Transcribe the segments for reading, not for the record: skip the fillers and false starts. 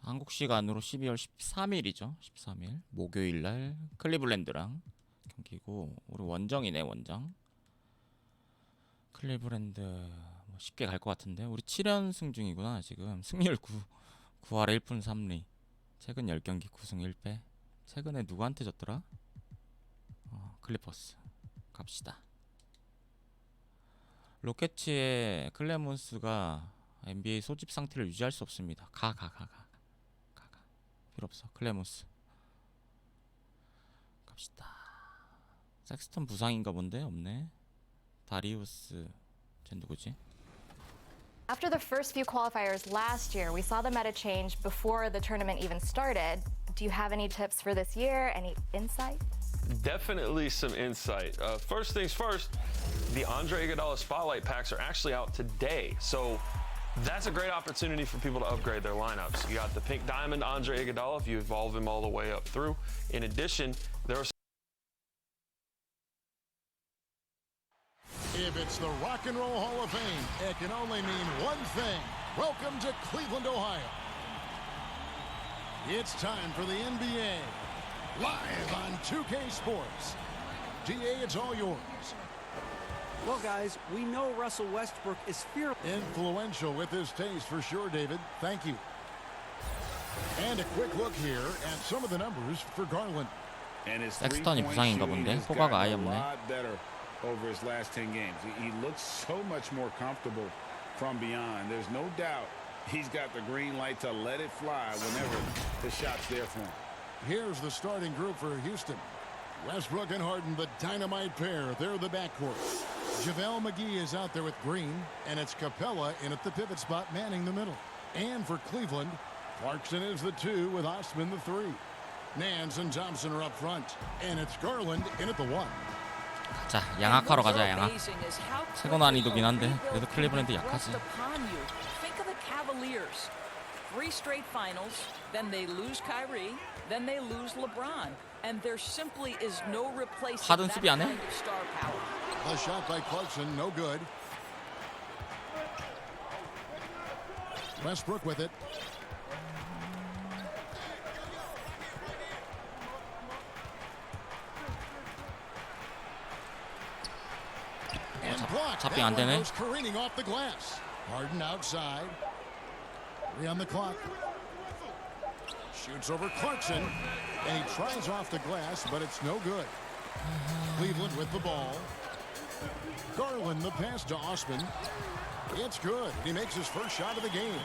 한국 시간으로 12월 13일이죠. 13일 목요일날 클리블랜드랑 경기고 우리 원정이네. 원정 클리블랜드 뭐 쉽게 갈 것 같은데 우리 7연승 중이구나. 지금 승률 9할에 1푼 3리. 최근 10경기 9승 1패. 최근에 누구한테 졌더라? 클리퍼스. 갑시다. 로켓츠의 클레몬스가 NBA 소집 상태를 유지할 수 없습니다. 가. 필요 없어. 클레몬스. 갑시다. 섹스턴 부상인가 본데? 없네. 다리우스. 쟤 누구지? After the first few qualifiers last year, we saw the meta change before the tournament even started. Do you have any tips for this year? Any insight? Definitely some insight. First things first, the Andre Iguodala Spotlight packs are actually out today. So that's a great opportunity for people to upgrade their lineups. You got the Pink Diamond Andre Iguodala if you evolve him all the way up through. In addition, there are If it's the Rock and Roll Hall of Fame, it can only mean one thing. Welcome to Cleveland, Ohio. It's time for the NBA. Live on 2K Sports. DA, it's all yours. Well, guys, we know Russell Westbrook is fearless. Influential with his taste for sure, David. Thank you. And a quick look here at some of the numbers for Garland. 섹스턴이 부상인가 본데? 호가가 아예 없네. Over his last 10 games. He looks so much more comfortable from beyond. There's no doubt he's got the green light to let it fly whenever the shot's there for him. Here's the starting group for Houston. Westbrook and Harden, the dynamite pair. They're the backcourt. JaVale McGee is out there with Green, and it's Capella in at the pivot spot manning the middle. And for Cleveland, Clarkson is the 2 with Osman the 3. Nance and Thompson are up front, and it's Garland in at the 1. 자, 양악하러 가자. 양악. 최고 난이도긴 한데 그래도 클리블랜드 약하지. Think of the cavaliers. 3 straight finals, then they lose Kyrie, then they lose LeBron, and there simply is no replacing 하든 that 수비 안 해? kind of star power. A shot by Clarkson, no good. Westbrook with it. 잡빙 안 되네. Careening off the glass. Harden outside. 3 on the clock. Shoots over Clarkson, and he tries off the glass, but it's no good. Cleveland with the ball. Garland the pass to Osman. It's good. He makes his first shot of the game.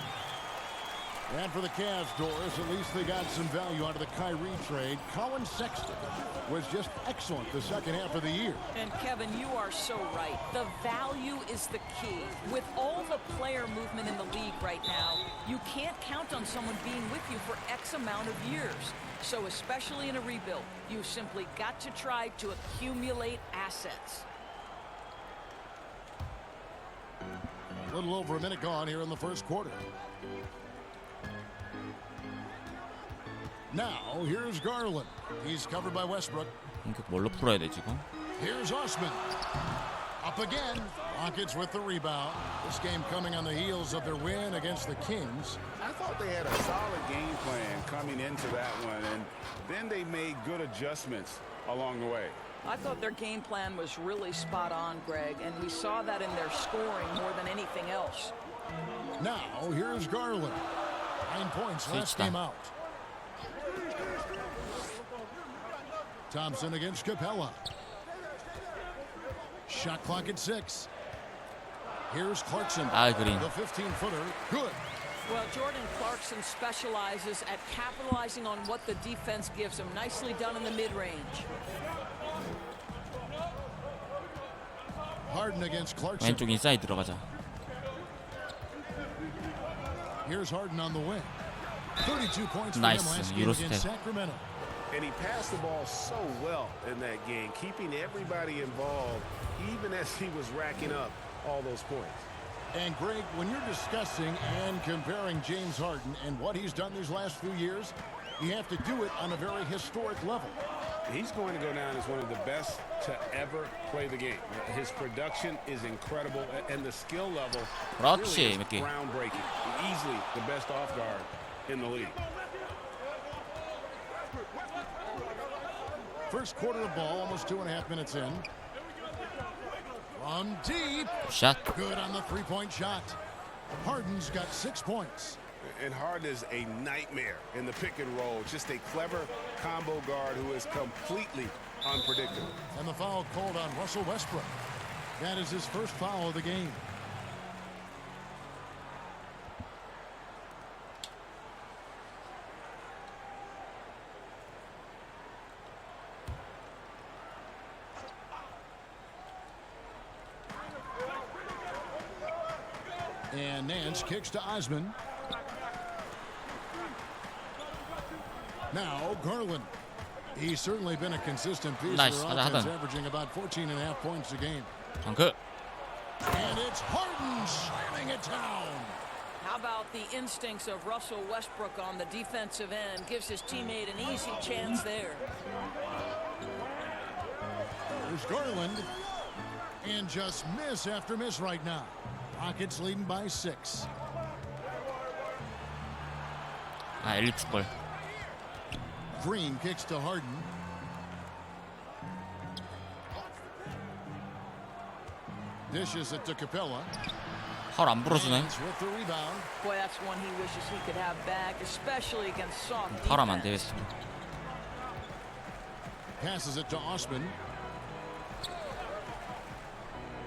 And for the Cavs, Doris, at least they got some value out of the Kyrie trade. Colin Sexton was just excellent the second half of the year. And Kevin, you are so right. The value is the key. With all the player movement in the league right now, you can't count on someone being with you for X amount of years. So especially in a rebuild, you simply got to try to accumulate assets. A little over a minute gone here in the first quarter. Now, here's Garland. He's covered by Westbrook. 공격 뭘로 풀어야 돼 지금? Here's Osman. Up again. Rockets with the rebound. This game coming on the heels of their win against the Kings. I thought they had a solid game plan coming into that one, and then they made good adjustments along the way. I thought their game plan was really spot on, Greg, and we saw that in their scoring more than anything else. Now, here's Garland. 9 points last game out. Thompson against Capella. Shot clock at 6. Here's Clarkson. 그린. The 15-footer. Good. Well, Jordan Clarkson specializes at capitalizing on what the defense gives him. Nicely done in the mid-range. Harden against Clarkson. 왼쪽 인사이드 들어가자. Here's Harden on the wing. 32 points for him 나이스. last game 유로스텝. against Sacramento. And he passed the ball so well in that game, keeping everybody involved, even as he was racking up all those points. And Greg, when you're discussing and comparing James Harden and what he's done these last few years, you have to do it on a very historic level. He's going to go down as one of the best to ever play the game. His production is incredible, and the skill level really is groundbreaking. Easily the best off guard in the league. First quarter of ball, almost 2.5 minutes in. From deep. 샷. Good on the three-point shot. Harden's got 6 points. And Harden is a nightmare in the pick and roll. Just a clever combo guard who is completely unpredictable. And the foul called on Russell Westbrook. That is his first foul of the game. And Nance kicks to Osman. Now Garland. He's certainly been a consistent piece Nice. of their offense, averaging about 14.5 points a game. 덩크. And it's Harden slamming it down. How about the instincts of Russell Westbrook on the defensive end? Gives his teammate an easy chance there. There's Garland. And just miss after miss right now. Rockets leading by 6. 아 엘리 축걸. Green kicks to Harden. Dishes it to Capella. 파울 안 불어주네. Nance with the rebound. Boy, that's one he wishes he could have back, especially against soft 파울하면 안 defense. 되겠어. Passes it to Osman.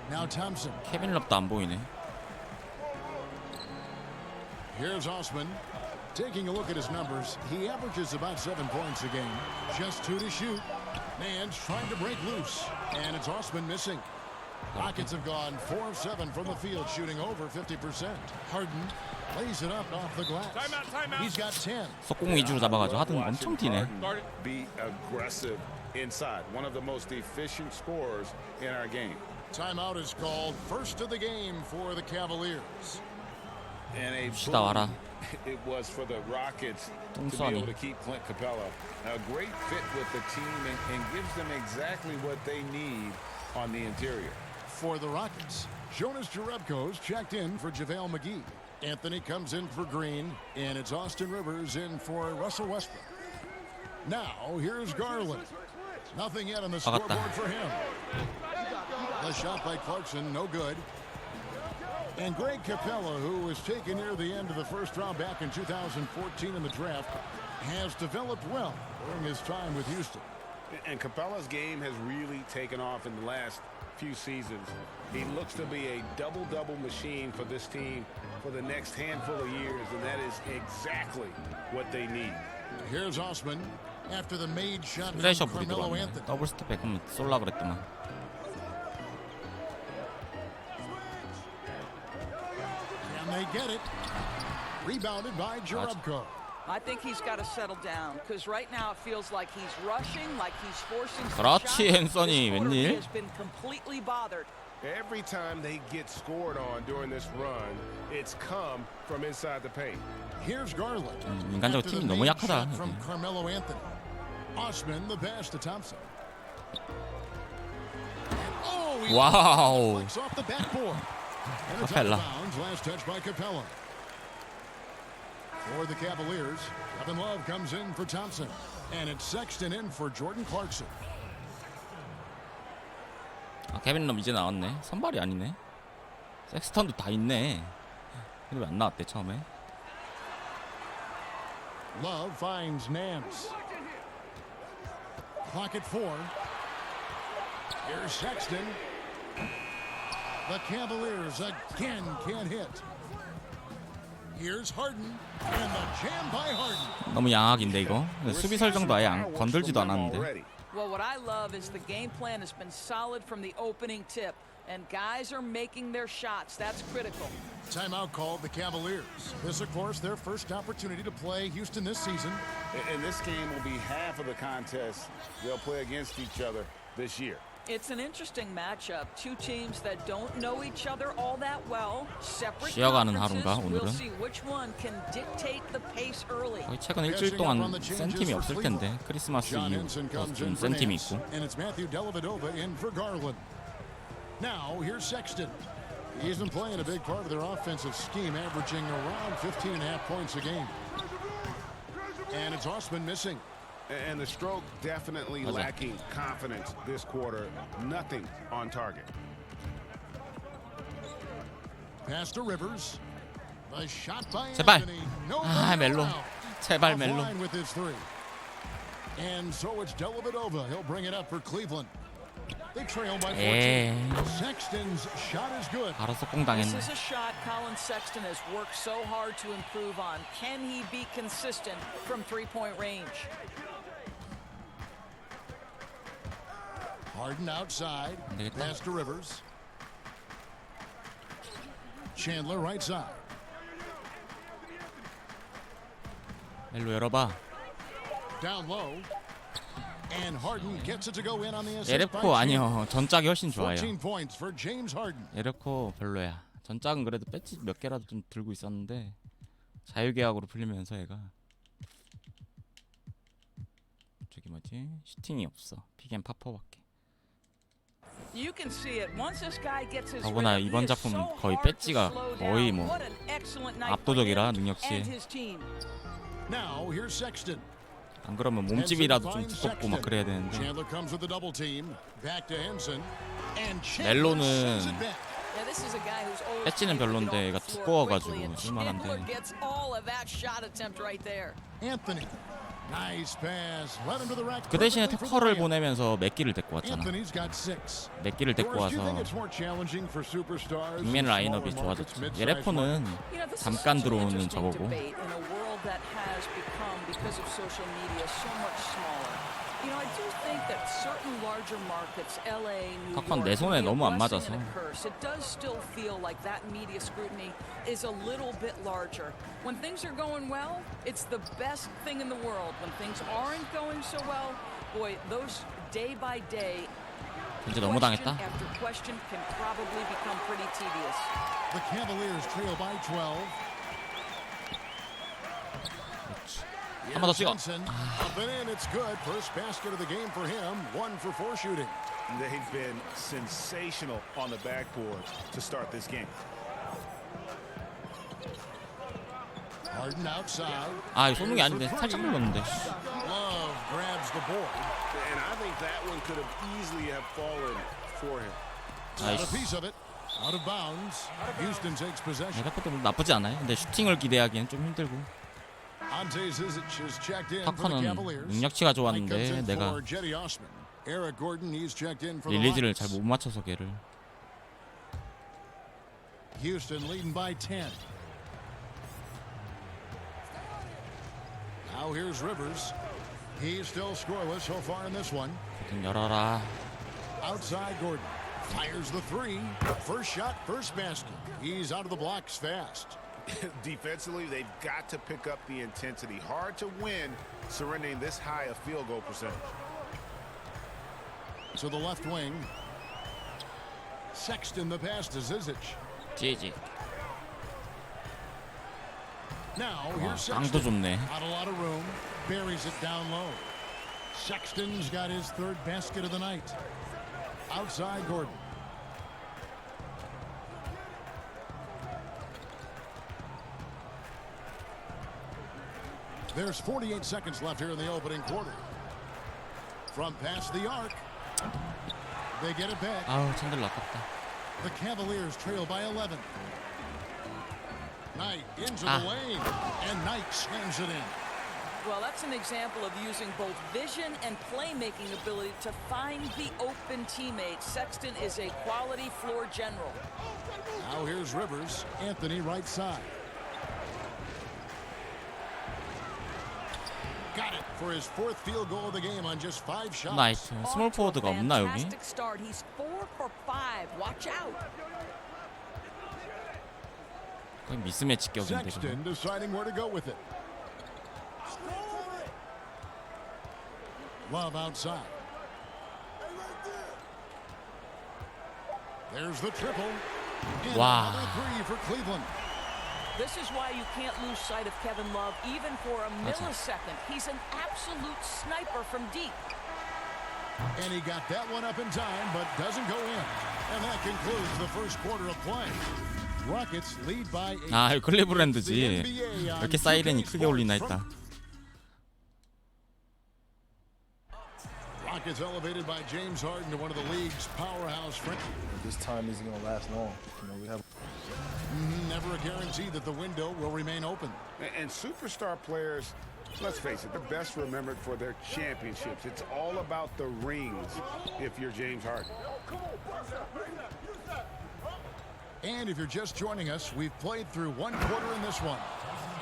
Now Thompson. 케빈 럽도 안 보이네. Here's Osman. Taking a look at his numbers, he averages about 7 points a game. Just 2 to shoot. Nance trying to break loose. And it's Osman missing. Rockets have gone 4 of 7 from the field, shooting over 50%. Harden lays it up off the glass. He's got 10. 속공 위주로 잡아가지고 하든 엄청 뛰네. Be aggressive inside. One of the most efficient scorers in our game. Timeout is called. First of the game for the Cavaliers. And a 쉬다 와라. it was for the Rockets to be 똥싸니. able to keep Clint Capella. A great fit with the team and gives them exactly what they need on the interior. For the Rockets, Jonas Jerebko's checked in for JaVale McGee. Anthony comes in for Green, and it's Austin Rivers in for Russell Westbrook. Now, here's Garland. Nothing yet on the scoreboard for him. The shot by Clarkson, no good. And Greg Capella, who was taken near the end of the first round back in 2014 in the draft, has developed well during his time with Houston. And Capella's game has really taken off in the last few seasons. He looks to be a double-double machine for this team for the next handful of years, and that is exactly what they need. Here's Osman after the made shot from 플레이셔 불이 Carmelo 들어왔네. Anthony. 더블 스텝 백홈 쏠라 그랬더만. And they get it. Rebounded by Jerebko. I think he's got to settle down because right now it feels like he's rushing, like he's forcing some 그렇지, shots. 앤서니. This quarter he 웬일? has been completely bothered. Every time they get scored on during this run, it's come from inside the paint. Here's Garland. 인간적으로 After the 팀이 너무 made 약하다. shot from Carmelo Anthony. Osman the pass to Thompson. Oh, he 와우. flicks off the backboard. And it's out Capella. of bounds. Last touch by Capella. For the Cavaliers, Kevin Love comes in for Thompson. And it's Sexton in for Jordan Clarkson. 아, 케빈 럽 이제 나왔네. 선발이 아니네. 섹스턴도 다 있네. 근데 왜 안 나왔대 처음에? Love finds Nance. Clock at 4. Here's Sexton. The Cavaliers again can't hit. Here's Harden. And the jam by Harden. 너무 양악인데 이거. 수비 설정도 아예 건들지도 않았는데. Well, what I love is the game plan has been solid from the opening tip, and guys are making their shots. That's critical. Timeout called the Cavaliers. This, of course, their first opportunity to play Houston this season. And this game will be half of the contest they'll play against each other this year. It's an interesting matchup. Two teams that don't know each other all that well. Separate 쉬어가는 conferences. 하루인가, We'll 오늘은? see which one can dictate the pace early. 거의 최근 일주일 동안 센 팀이 없을 텐데 크리스마스 John 이후 Henson comes 좀 in for 센 팀이 Nance, 있고. and it's Matthew Dellavedova in for Garland. Now here's Sexton. He's been playing a big part of their offensive scheme, averaging around 15.5 points a game. And it's Osman missing. And the stroke definitely lacking confidence this quarter. Nothing on target. Pass to Rivers. The shot by 제발. Anthony. No 멜로. 제발 멜로. Offline with his three. And so it's Dellavedova. He'll bring it up for Cleveland. They trail by 14. Sexton's shot is good. 바로 속공 당했네. This is a shot Colin Sexton has worked so hard to improve on. Can he be consistent from three-point range? Harden outside. Pass to Rivers. Chandler right side. 멜로 열어봐. Down low. And Harden gets it to go in on the assist. 에레코 아니요. 전작이 훨씬 좋아요. 14 points for James Harden. 에레코 별로야. 전작은 그래도 배치 몇 개라도 좀 들고 있었는데 자유계약으로 풀리면서 얘가 저기 뭐지? 슈팅이 없어. 픽앤 파퍼밖에. You can see it. Once this guy gets his 더구나 rhythm, 이번 he is 작품 so 거의 hard to 배지가 slow 거의 down. 뭐 What an excellent night for 압도적이라 him 능력치에. and his team. Now here's Sexton. 안 그러면 몸집이라도 좀 두껍고 막 그래야 되는데. Chandler comes with the double team. Back to Henson. And 멜로는 Yeah, this is a guy who's always 배지는 trying to get 별론데 off 얘가 the floor 두꺼워가지고 quickly, and 쓸만한데. Chandler gets all of that shot attempt right there. Anthony. Nice pass. Led him to the rack. 그 대신에 perfectly for the 태커를 layup. 보내면서 맥기를 데리고 왔잖아. Anthony's got 6. 맥기를 데리고 Doris, do you think 와서 it's more challenging for superstars 빅맨 in 라인업이 smaller markets, 좋아졌지. mid-sized 예레포는 You know, this is 잠깐 such an 들어오는 interesting 저거고. debate in a world that has become, because of social media, so much smaller. You know, I do think that certain larger markets, LA, New 탁환 York, 내 손에 can be a 너무 안 blessing 맞아서. and a curse. It does still feel like that media scrutiny is a little bit larger. When things are going well, it's the best thing in the world. When things aren't going so well, boy, those day by day 이제 너무 당했다. after question can probably become pretty tedious. The Cavaliers trail by 12. 한 번 더 찍어. Johnson. Up and in, it's good. First basket of the game for him. 1 for 4 shooting. They've been sensational on the backboard to start this game. Harden outside. 아, 이거 쏘는 게 아닌데 살짝 눌렀는데. Love grabs the board. And I think that one could have easily have fallen for him. Got a piece of it. Out of bounds. Houston takes possession. 에레코도 나쁘지 않아요. 근데 슈팅을 기대하기엔 좀 힘들고. Ante Zizic is checked in for the 타커는 Cavaliers. 능력치가 Mike comes 좋았는데 in 내가 for Jetty Osman. Eric Gordon, he's checked in for the 릴리즈를 Lions. 잘 못 맞춰서 걔를. Houston leading by 10. Now here's Rivers. He's still scoreless so far in this one. 좀 열어라. Outside Gordon. Fires the three. First shot, first basket. He's out of the blocks fast. Defensively, they've got to pick up the intensity. Hard to win surrendering this high a field goal percentage. To the left wing. Sexton the pass to Zizic. 지지. Now 와, here's 땅도 Sexton. 좁네. Not a lot of room. Buries it down low. Sexton's got his third basket of the night. Outside Gordon. There's 48 seconds left here in the opening quarter. From past the arc. They get it back. 아우, 챈들러 아깝다. The Cavaliers trail by 11. Knight into the lane. And Knight slams it in. Well, that's an example of using both vision and playmaking ability to find the open teammate. Sexton is a quality floor general. Now here's Rivers. Anthony right side. Got it for his fourth field goal of the game on just 5 shots. 나이스. 스몰 포워드가 없나 여기? Fantastic start. He's 4 for 5. Watch out. 거의 미스매치 격인데 그거. Sexton deciding where to go with it. Love outside. There's the triple. And Wow. another three for Cleveland. This is why you can't lose sight of Kevin Love even for a millisecond. He's an absolute sniper from deep. And he got that one up in time, but doesn't go in. And that concludes the first quarter of play. Rockets lead by 8. 아, 이거 클리브랜드지. 왜 이렇게 사이렌이 크게 울리나 했다. is elevated by James Harden to one of the league's powerhouse. This time isn't going to last long. You know, we have Never a guarantee that the window will remain open. And superstar players, let's face it, they're best remembered for their championships. It's all about the rings if you're James Harden. And if you're just joining us, we've played through one quarter in this one.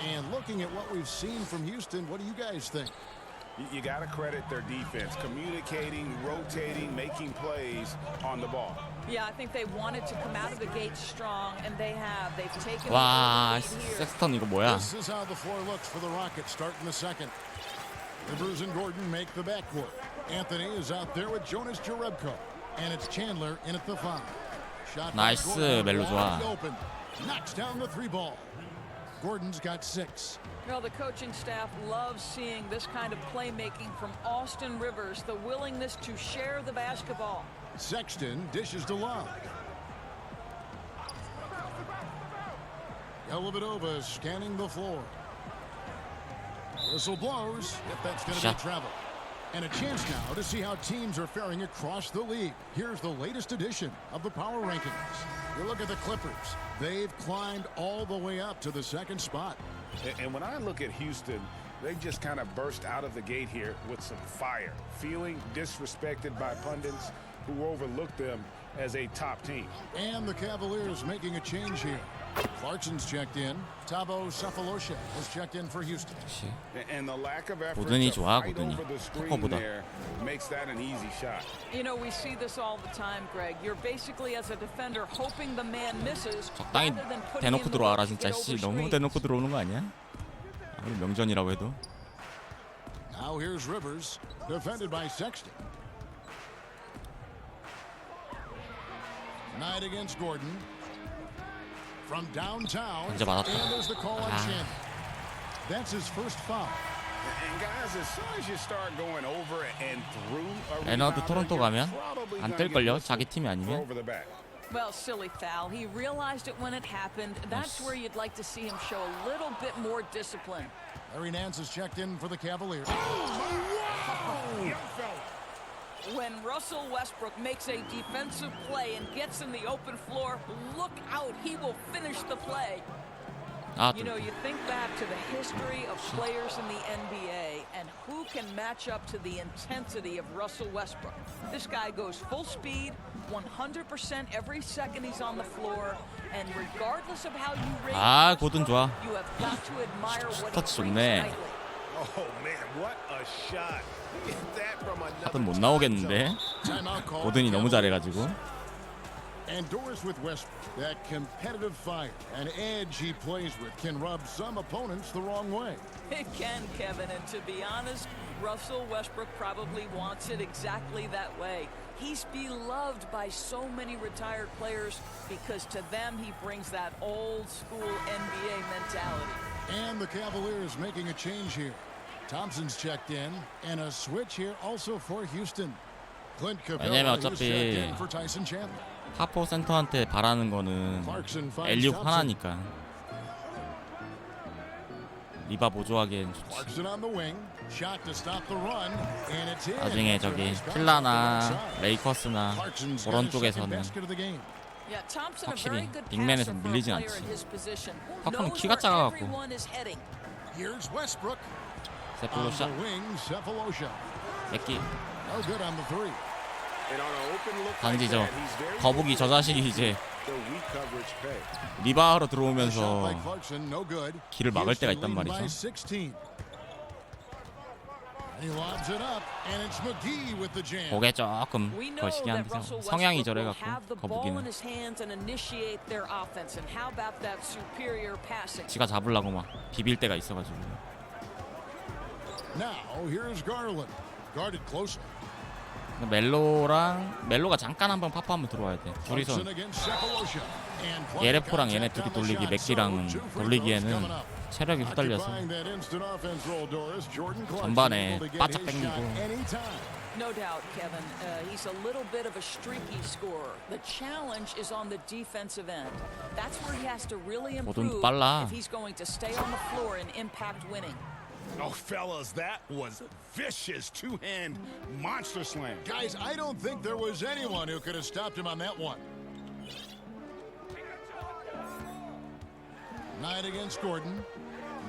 And looking at what we've seen from Houston, what do you guys think? You got to credit their defense, communicating, rotating, making plays on the ball. Yeah, I think they wanted to come out of the gate strong, and they have. They've taken 와, the lead here. 섹스턴 이거 뭐야? This is how the floor looks for the Rockets starting the second. Rivers and Gordon make the backcourt. Anthony is out there with Jonas Jerebko. And it's Chandler in at the 5. Shot by 나이스, Gordon, 멜로 좋아. wide open. Knocks down the 3 ball. Gordon's got 6. Well, the coaching staff loves seeing this kind of playmaking from Austin Rivers, the willingness to share the basketball. Sexton dishes to Love. Dellavedova scanning the floor. Whistle blows, if that's going to be travel. And a chance now to see how teams are faring across the league. Here's the latest edition of the power rankings. You look at the Clippers. They've climbed all the way up to the 2nd spot. And when I look at Houston, they just kind of burst out of the gate here with some fire, feeling disrespected by pundits who overlooked them as a top team. And the Cavaliers making a change here. Clarkson's checked in. Thabo Sefolosha has checked in for Houston. And the lack of effort 고든이 to 좋아, fight 고든이. over the screen 토커보다. there makes that an easy shot. You know, we see this all the time, Greg. You're basically, as a defender, hoping the man misses 적당히 rather than putting in 대놓고 the 들어와라 work to 진짜. get 씨, over 너무 screens. 대놓고 들어오는 거 아니야? 아무리 명전이라고 해도. Now here's Rivers, defended by Sexton. Knight against Gordon. From downtown. 진짜 맞았다. And there's the call on 아. Chandler. That's his first foul. And guys, as soon as you start going over and through a 레너드 rebounder, 토론토 you're 가면 probably 안 gonna get 뜰걸요? whistled 자기 팀이 for 아니면. over the back. Well, silly foul. He realized it when it happened. That's where you'd like to see him show a little bit more discipline. Larry Nance is checked in for the Cavaliers. When Russell Westbrook makes a defensive play and gets in the open floor, look out. He will finish the play. 아, You know, you think back to the history of players in the NBA and who can match up to the intensity of Russell Westbrook. This guy goes full speed, 100% every second he's on the floor, and regardless of how you rate 아, 고든 좋아. you have got to admire what he 터치 brings 좋네. nightly. Oh man, what a shot! Get that from another 하든 못 time 나오겠는데. zone. Timeout call. 고든이 너무 잘해가지고. And Doris with Westbrook. That competitive fire and edge he plays with can rub some opponents the wrong way. It can, Kevin, and to be honest, Russell Westbrook probably wants it exactly that way. He's beloved by so many retired players because to them he brings that old school NBA mentality. And the Cavaliers making a change here. Thompson's checked in, and a switch here also for Houston. Clint 왜냐면 Capella is checked 어차피 in for Tyson Chandler. 하포 센터한테 바라는 거는 Clarkson finds 엘리옵 Thompson. 하나니까. 리바 보조하기엔 좋지. Clarkson on the wing, shot to stop the run, and it's in. 나중에 저기 필라나 레이커스나 그런 쪽에서는 Yeah, Thompson, a very 확실히 good 빅맨에서 passer for a 밀리진 player 않지. in his position. 하포는 Knows 키가 where 작아갖고. everyone is heading. Here's Westbrook on 세플로샤 the wing, Sefolosha. 새끼 No good on the 3. And on an open look like 단지 저 that, he's very 거북이 저 자식이 이제 the weak coverage pay. 리바로 Shot 들어오면서 by Clarkson, no good. 길을 막을 때가 있단 Houston leading by 말이죠. 16. He lobs it up, and it's McGee with the jam. 고개 조금 We know 거시기 that 한데 Russell 성향이 Westbrook will 저래갖고 have the ball in 거북이는 his hands and initiate their offense. And how about that superior passing? 지가 잡으려고 막 비빌 때가 있어가지고. Now here's Garland, guarded closely. 멜로가 잠깐 한번 파파 한번 들어와야 돼. 둘이서 Clarkson against Sefolosha. And Clark 예레포랑 얘네 contact 둘이 on the 돌리기 shot. 맥기랑은 So, 2 free 돌리기에는 throws coming up. 체력이 후달려서 Occupying that instant offense role, Doris, Jordan Clarkson 전반에 able to get 바짝 his shot 당기고. anytime. No doubt, Kevin. He's a little bit of a streaky scorer. The challenge is on the defensive end. That's where he has to really 고든도 improve 빨라. if he's going to stay on the floor and impact winning. Oh, fellas, that was vicious two-hand monster slam. Guys, I don't think there was anyone who could have stopped him on that one. Knight against Gordon.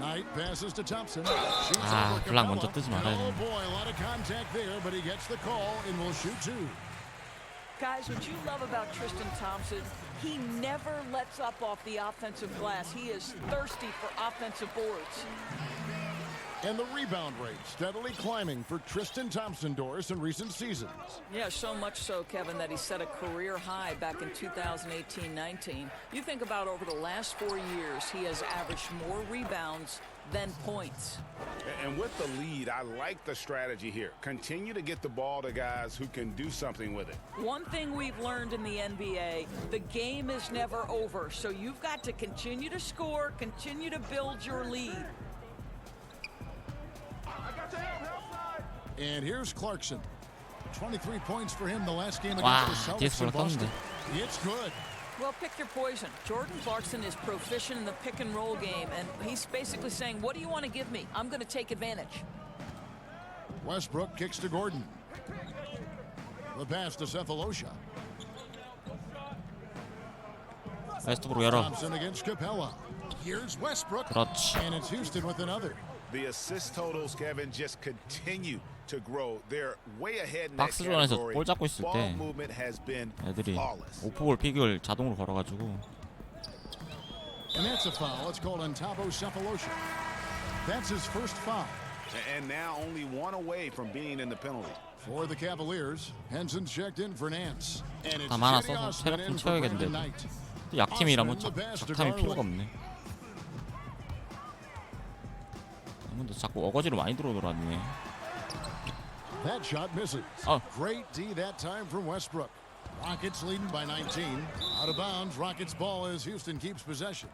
Knight passes to Thompson. 아, 블락 먼저 뜨지 말아야 Oh 되는데. boy, a lot of contact there, but he gets the call and will shoot two. Guys, what you love about Tristan Thompson, he never lets up off the offensive glass. He is thirsty for offensive boards. And the rebound rate steadily climbing for Tristan Thompson, Doris, in recent seasons. Yeah, so much so, Kevin, that he set a career high back in 2018-19. You think about over the last 4 years, he has averaged more rebounds than points. And with the lead, I like the strategy here. Continue to get the ball to guys who can do something with it. One thing we've learned in the NBA, the game is never over. So you've got to continue to score, continue to build your lead. And here's Clarkson. 23 points for him the last game 와, against the 뒤에서 Celtics in 블락 Boston. 떴는데. It's good. Well, pick your poison. Jordan Clarkson is proficient in the pick and roll game, and he's basically saying, what do you want to give me? I'm going to take advantage. Westbrook kicks to Gordon. The pass to Cephalosha. 웨스트브룩 열어. Thompson against Capella. Here's Westbrook. 그렇지. And it's Houston with another. The assist totals, Kevin, just continue to grow. They're way ahead in that 박스 존에서 category. 볼 잡고 있을 Ball 때 movement has been 애들이 flawless. 오프볼 픽을 자동으로 걸어가지고. And that's a foul. It's called on Thabo Cephalosha. That's his first foul. And now only one away from being in the penalty. For the Cavaliers, Henson's checked in for Nance. And it's 다 많아 Cedi 써서 Osman 체력 in 좀 for 채워야겠는데. Brandon Knight. 약팀이라면 Osman, the pass to 작탐이 필요가 Garland. 없네. 근데 자꾸 어거지로 많이 들어오더라니. That shot misses. Oh. Great D that time from Westbrook. Rockets leading by 19. Out of bounds, Rockets ball as Houston keeps possession.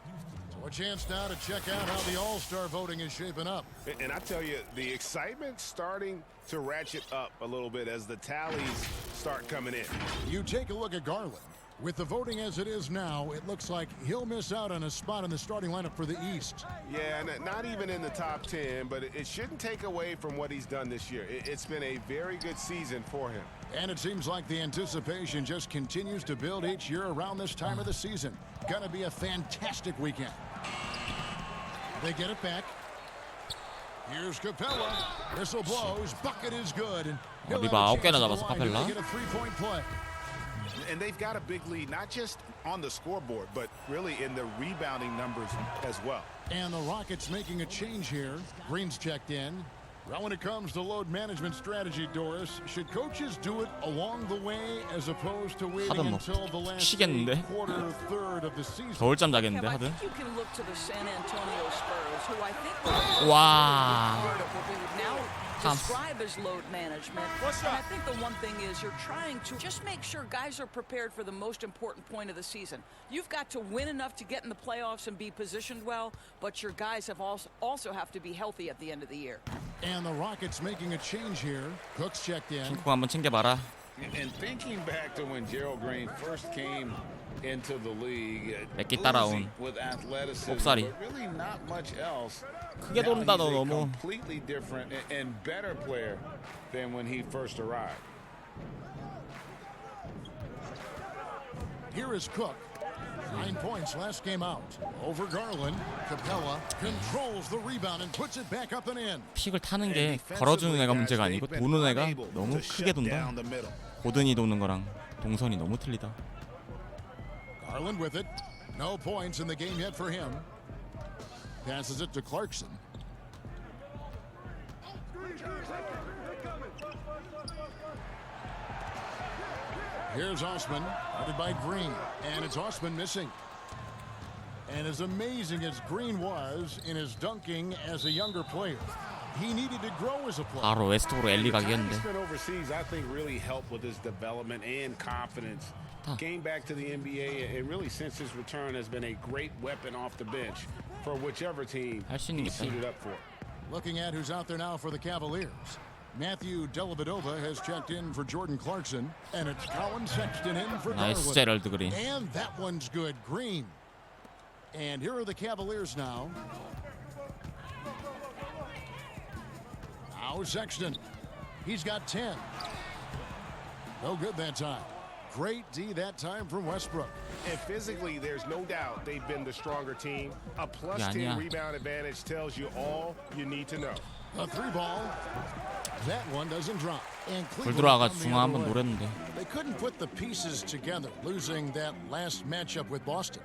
So a chance now to check out how the All-Star voting is shaping up. And I tell you, the excitement's starting to ratchet up a little bit as the tallies start coming in. You take a look at Garland. With the voting as it is now, it looks like he'll miss out on a spot in the starting lineup for the East. Yeah, and not even in the top 10, but it shouldn't take away from what he's done this year. It's been a very good season for him. And it seems like the anticipation just continues to build each year around this time of the season. Gonna be a fantastic weekend. They get it back. Here's Capella. Whistle blows. Bucket is good. And he'll have 리바 a 9개나 chance at the 잡았어, line to 카펠라. get a three-point play. And they've got a big lead, not just on the scoreboard, but really in the rebounding numbers as well. And the Rockets making a change here. Green's checked in. Well, when it comes to load management strategy, Doris, should coaches do it along the way as opposed to waiting 하든 뭐 until the last 치겠는데? quarter, third of the season? 겨울잠 자겠는데 Kev, I 하든. think you can look to the San Antonio Spurs, who I think 와. what we would now describe as load management. And I think the one thing is you're trying to just make sure guys are prepared for the most important point of the season. You've got to win enough to get in the playoffs and be positioned well, but your guys have also have to be healthy at the end of the year. And the Rockets making a change here. Cook's checked in. 킹콩 한번 챙겨봐라. And thinking back to when Gerald Green first came into the league, 몇개 따라온 with athleticism, 곱살이. but really not much else. 크게 Now 돈다 너 he's a 너무. completely different and better player than when he first arrived. Here is Cook. 9 points last game out. Over Garland. Capella controls the rebound and puts it back up and in. 픽을 타는 게 걸어주는 애가 문제가 아니고 도는 애가 너무 크게 돈다. 고든이 도는 거랑 동선이 너무 틀리다. Garland with it. No points in the game yet for him. Passes it to Clarkson. Here's Osman, guarded by Green, and it's Osman missing. And as amazing as Green was in his dunking as a younger player, he needed to grow as a player. 바로 웨스트브룩 엘리 가기였는데. He's been overseas, I think, really helped with his development and confidence. Came back to the NBA, and really since his return has been a great weapon off the bench for whichever team 할 수 있는 게 he's 있다. suited up for. Looking at who's out there now for the Cavaliers. Matthew Dellavedova has checked in for Jordan Clarkson, and it's Colin Sexton in for 나이스 Garland. 제럴드 그린. And that one's good. Green. And here are the Cavaliers now. Now Sexton. He's got 10. No good that time. Great D that time from Westbrook. And physically, there's no doubt they've been the stronger team. A plus 10 rebound advantage tells you all you need to know. A 3-ball. That one doesn't drop. And 불 들어와가지고 중앙 한번 노렸는데. They couldn't put the pieces together, losing that last matchup with Boston.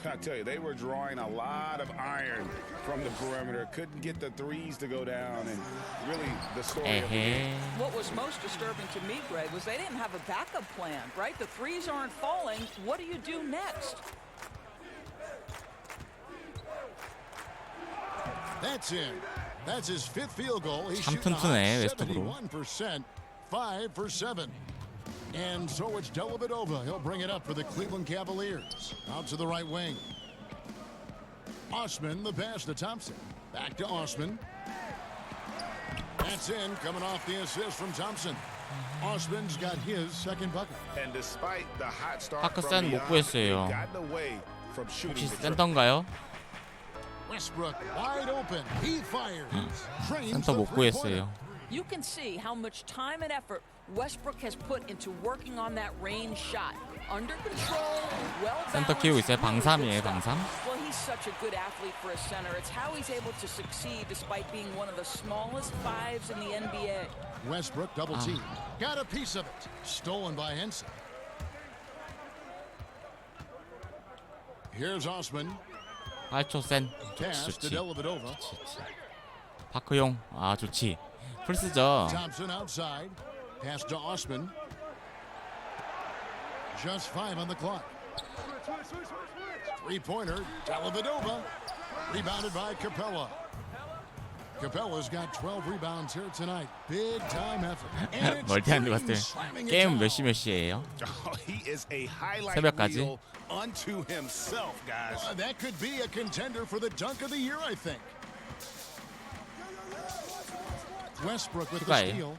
I tell you, they were drawing a lot of iron from the perimeter. Couldn't get the threes to go down, and really the story of the game. What was most disturbing to me, Greg, was they didn't have a backup plan, right? The threes aren't falling. What do you do next? That's in. That's his 5th field goal. He's 참 shooting 튼튼해, 71%, 5 for 7. And so it's Dellavedova. He'll bring it up for the Cleveland Cavaliers. Out to the right wing. Osman, the pass to Thompson. Back to Osman. That's in, coming off the assist from Thompson. Osman's got his second bucket. And despite the hot start 파크 from 센 못 beyond, 구했어요. they've gotten away from shooting 혹시 the triple. 센터인가요? Westbrook wide open. He fires. Drains 센터 the 못 three-pointer. 구했어요. You can see how much time and effort Westbrook has put into working on that range shot. Under control, well 센터 balanced. 키우고 있어요. 방삼이에요, 방삼. Well, he's such a good athlete for a center. It's how he's able to succeed despite being one of the smallest fives in the NBA. Westbrook double team. Got a piece of it. Stolen by Henson. Here's Osman. 8초 센. Pass to 좋지. Dellavedova. 파크용. 아 좋지. 풀스죠. Thompson outside. Pass to Osman. Just 5 on the clock. 3-pointer. Dellavedova. Rebounded by Capella. Capella's got 12 rebounds here tonight. Big time effort. And it's 멀티하는 것 Green 같아요. slamming it 게임 down. 몇 시에요? Oh, he is a highlight 새벽까지. reel unto himself, guys. That could be a contender for the dunk of the year, I think. Westbrook with the 추가해. steal.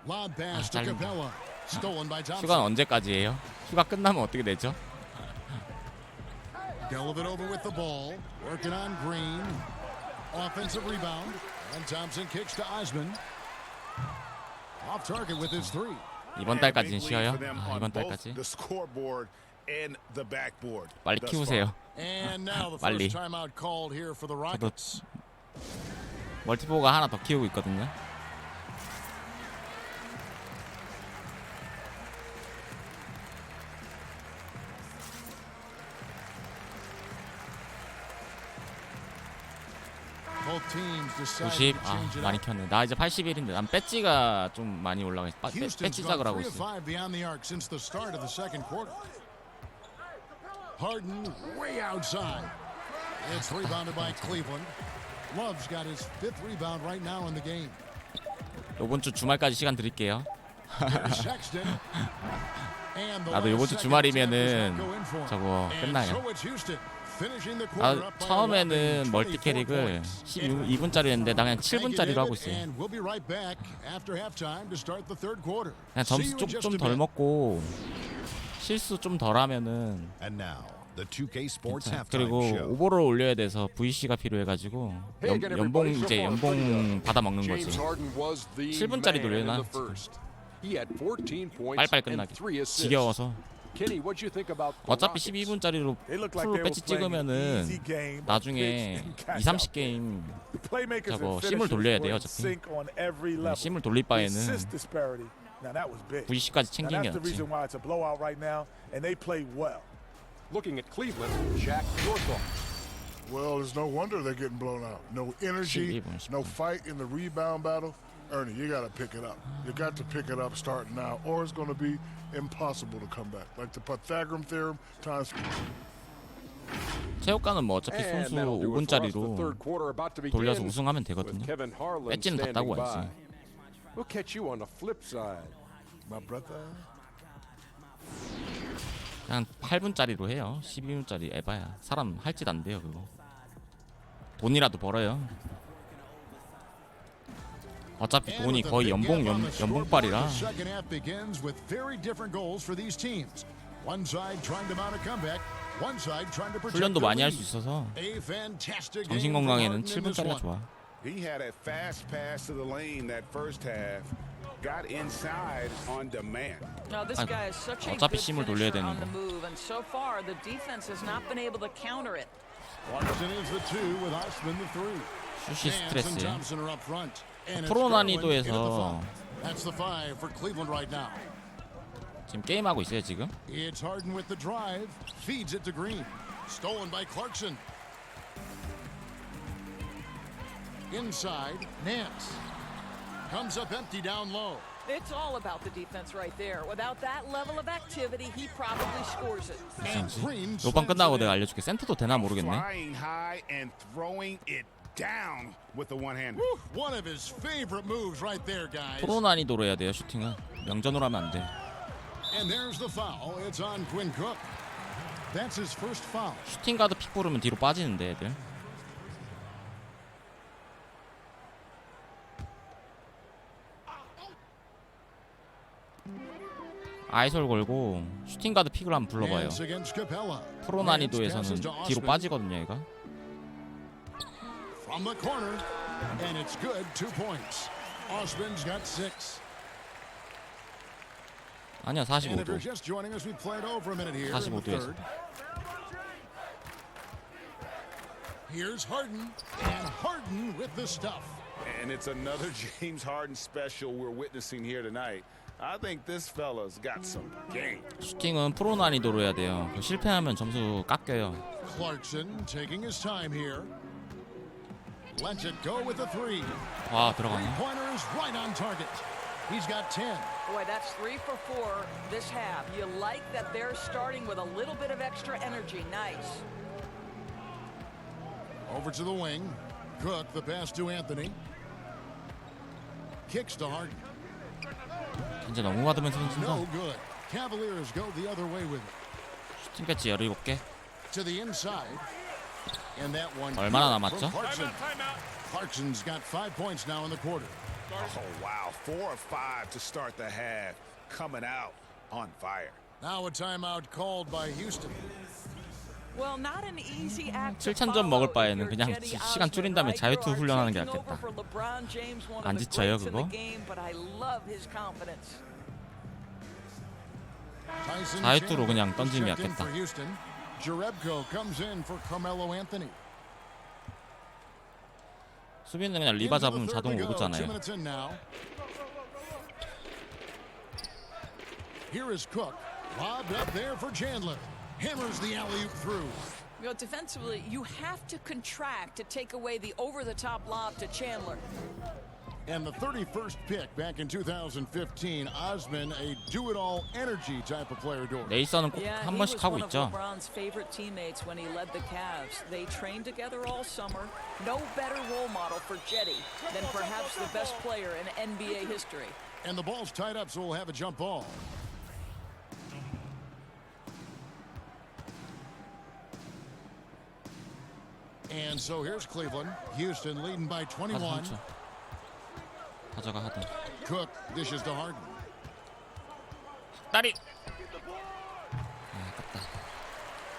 Lob pass to 짧네. Capella. Stolen by Thompson. 휴가는 언제까지예요? 휴가 끝나면 어떻게 되죠? Dellavedova with the ball. Working on Green. Offensive rebound. And Thompson kicks to Osman. Off target with his 3. 이번 달까지는 Big lead 쉬어요? for them 아, on 이번 both 달까지. the scoreboard and the backboard. 빨리 thus 키우세요. And now the 빨리. first timeout called here for the Rockets. 멀티포가 하나 더 키우고 있거든요. Both teams 90. decided to 아 change it 많이 up. 켰네. 나 이제 81인데 난 배지가 좀 많이 올라가 있어. Houston's 배지 gone 작을 하고 3 of 있어. 5 beyond the arc since the start of the second quarter. Harden way outside. It's rebounded by Cleveland. Love's got his 5th rebound right now in the game. 이번 주 주말까지 시간 드릴게요. Here's Sexton. And the 나도 last 이번 주 second 주말이면은 does not go in for him. 저거 And 끝나요. so it's Houston finishing the 나 quarter up by a 처음에는 whopping 멀티 24 캐릭을 points. 12분짜리였는데 나 그냥 7분짜리로 하고 있어요. And we'll be right back after halftime to start the third quarter. 그냥 See 점수 you in just a 좀 덜 bit. 먹고 실수 좀 덜 하면은 And now, the 2K Sports 괜찮아요. halftime 그리고 show. 오버를 올려야 돼서 VC가 필요해가지고 연봉 이제 연봉 받아 먹는 거지. 7분짜리 돌려놔. 빨리빨리 끝나게. 지겨워서. 어차피 12분짜리로 풀로 배치 찍으면은 나중에 2, 30게임 저거 심을 돌려야 돼요. 어차피 심을 돌릴 바에는 VC까지 챙긴 게 낫지. Looking at Cleveland, Shaq, your thoughts? Well, there's no wonder they're getting blown out. No energy, no fight in the rebound battle. Ernie, you got to pick it up. You got to pick it up starting now, or it's going to be impossible to come back. Like the Pythagorean theorem times. 체육관은 뭐 어차피 선수 5분짜리로 돌려서 우승하면 되거든요. 배지는 다 따고 와야지. We'll catch you on the flip side, my brother. 그냥 8분짜리로 해요. 12분짜리 에바야. 사람 할 짓 안 돼요 그거. 돈이라도 벌어요. 어차피 돈이 거의 연봉빨이라. Second half begins with very different goals for these teams. One side trying to mount a comeback, One side trying to protect 훈련도 the 많이 할 lead. 수 있어서 A fantastic 정신 game from 건강에는 Harden in this 7분짜리가 one. 좋아. He had a fast pass to the lane that first half. Got inside on demand. Now this guy is such a 어차피 good 심을 돌려야 finisher 되는 on the 거. move, and so far the defense has not been able to counter it. Clarkson is the 2 with Osman the 3. 슛이 Nance and 스트레스. Thompson are up front. And it's 프로 Garland into the 난이도에서 foul. That's the 5 for Cleveland right now. 지금 게임하고 있어요 지금. It's Harden with the drive. Feeds it to Green. Stolen by Clarkson. Inside, Nance. Comes up empty down low. It's all about the defense right there. Without that level of activity, he probably scores it. And Green 요번 끝나고 내가 알려줄게. 센터도 되나 모르겠네. Flying high and throwing it down with the one-hander. One of his favorite moves right there, guys. 프로 난이도로 해야 돼요 슈팅은. 명전으로 하면 안 돼. And there's the foul. It's on Quinn Cook. That's his first foul. 슈팅 가드 픽 부르면 뒤로 빠지는데 애들. 아이솔 걸고 슈팅 가드 픽을 한번 불러봐요. Nance against Capella. 프로 Nance 난이도에서는 passes to 뒤로 Osman. 빠지거든요 얘가. From the corner. And it's good. 2 points. Osman's got 6. 아니야 And if you're 45도. just joining us, we played over a minute here in the 45도에서. third. Here's Harden. And Harden with the stuff. And it's another James Harden special we're witnessing here tonight. I think this fella's got some game. 슈팅은 프로 난이도로 해야 돼요. 실패하면 점수 깎여요. Clarkson taking his time here. Lets it go with the 3. 와 들어가네. Three-pointer is right on target. He's got 10. Boy, that's 3 for 4 this half. You like that they're starting with a little bit of extra energy. Nice. Over to the wing. Cook, the pass to Anthony. Kicks to Harden. 이제 너무 받으면서 No 선진다. good. Cavaliers go the other way with it. 슈팅 배치 17개. To the inside. And that one 얼마나 good 남았죠? from Clarkson. Clarkson's got 5 points now in the quarter. Oh, wow. 4 of 5 to start the half. Coming out on fire. Now a timeout called by Houston. Well, not an easy act. 7,000점 먹을 바에는 그냥 시간 줄인 다음에 자유투 훈련하는 게 낫겠다. 안 지쳐요 그거? 자유투로 그냥 던지면 낫겠다. Jerebko comes in for Carmelo Anthony. 수비는 그냥 리바 잡으면 자동으로 오잖아요. Here is Cook. Lobbed up there for Chandler. Hammers the alley-oop through. You know, defensively, you have to contract to take away the over-the-top lob to Chandler. And the 31st pick back in 2015, Osman, a do-it-all energy type of player. 네이서는 꼭 한 번씩 하고 있죠. LeBron's favorite teammates when he led the Cavs. They trained together all summer. No better role model for Jetty than perhaps the best player in NBA history. And the ball's tied up, so we'll have a jump ball. And so here's Cleveland. Houston leading by 21. 가져가 하든. Cook dishes to Harden. 다리.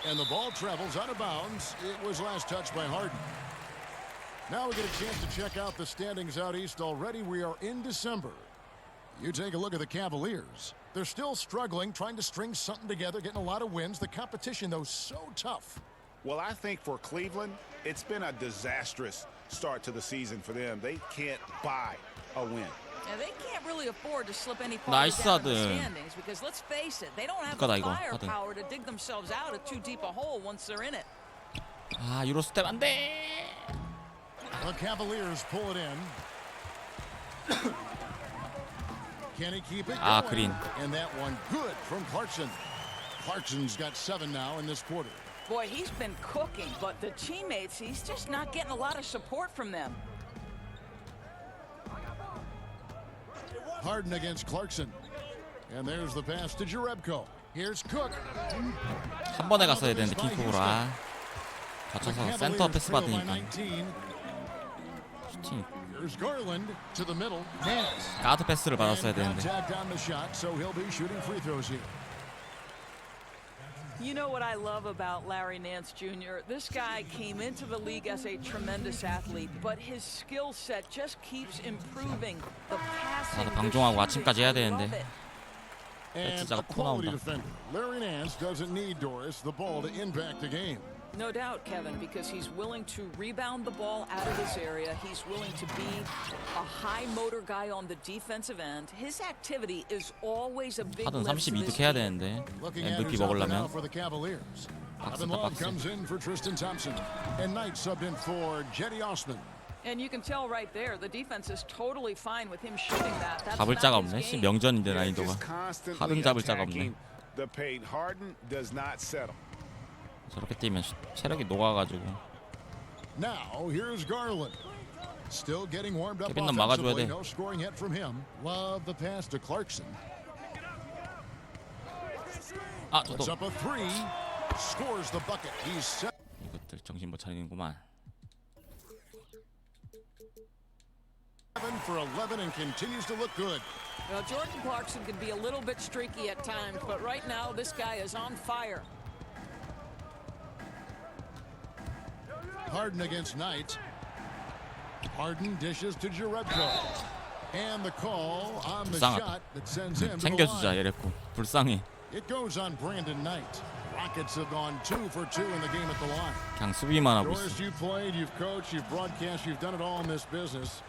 And the ball travels out of bounds. It was last touched by Harden. Now we get a chance to check out the standings out east already. We are in December. You take a look at the Cavaliers. They're still struggling, trying to string something together, getting a lot of wins. The competition, though, so tough. Well, I think for Cleveland, it's been a disastrous start to the season for them. They can't buy a win. Yeah, they can't really afford to slip any farther down in the standings because let's face it, they don't have the firepower to dig themselves out of too deep a hole once they're in it. 아, 유로 스텝 안 돼. The Cavaliers pull it in. Can he keep it going? 아, 그린. And that one good from Clarkson. Clarkson's got 7 now in this quarter. Boy, he's been cooking, but the teammates, he's just not getting a lot of support from them. Harden against Clarkson. And there's the pass to Jerebko. Here's Cook. 한 번에 갔어야 되는데 킹콕으로 아. 갇혀서 센터 패스 받으니까. 슈팅. Here's Garland to the middle. 가드 패스를 받았어야 되는데. Contact on the shot, so he'll be shooting free throws here. You know what I love about Larry Nance Jr.? This guy came into the league as a tremendous athlete, but his skill set just keeps improving. The passing, 나도 방종하고 아침까지 해야 I love 되는데. it. And 진짜가 a 코 quality 나온다. defender. Larry Nance doesn't need Doris the ball to impact the game. No doubt, Kevin, because he's willing to rebound the ball out of this area. He's willing to be a high motor guy on the defensive end. His activity is always a big 하든 lift to 32득 this 해야 team. 되는데 Looking at MVP who's out there now 먹으려면 for the Cavaliers. 박스다 Evan Love 박스. comes in for Tristan Thompson. And Knight subbed in for Jetty Osman. And you can tell right there, the defense is totally fine with him shooting that. That's 잡을 not 자가 his 없네. game. 명전인데 They're 난이도가. just constantly 하든 잡을 자가 없네. attacking the paint. Harden does not settle. 저렇게 뛰면 체력이 녹아가지고. Now here's Garland. Still getting warmed up 케빈 넌 막아줘야 offensively. 돼. No scoring yet from him. Love the pass to Clarkson. 아, Puts 저도 up a three. Scores the bucket. He's set. 이것들 정신 못 차리는구만. 7 for 11 and continues to look good. Well, Jordan Clarkson can be a little bit streaky at times, but right now this guy is on fire. Harden against Knight. Harden dishes to Jerebko. And the call on the 불쌍하다. shot that sends him to the 챙겨주자 line. 이랬고 불쌍해. It goes on Brandon Knight. Rockets have gone 2 for 2 in the game at the line. 그냥 수비만 하고 있어. Doris, you've played, you've coached, you've broadcast, you've done it all in this business.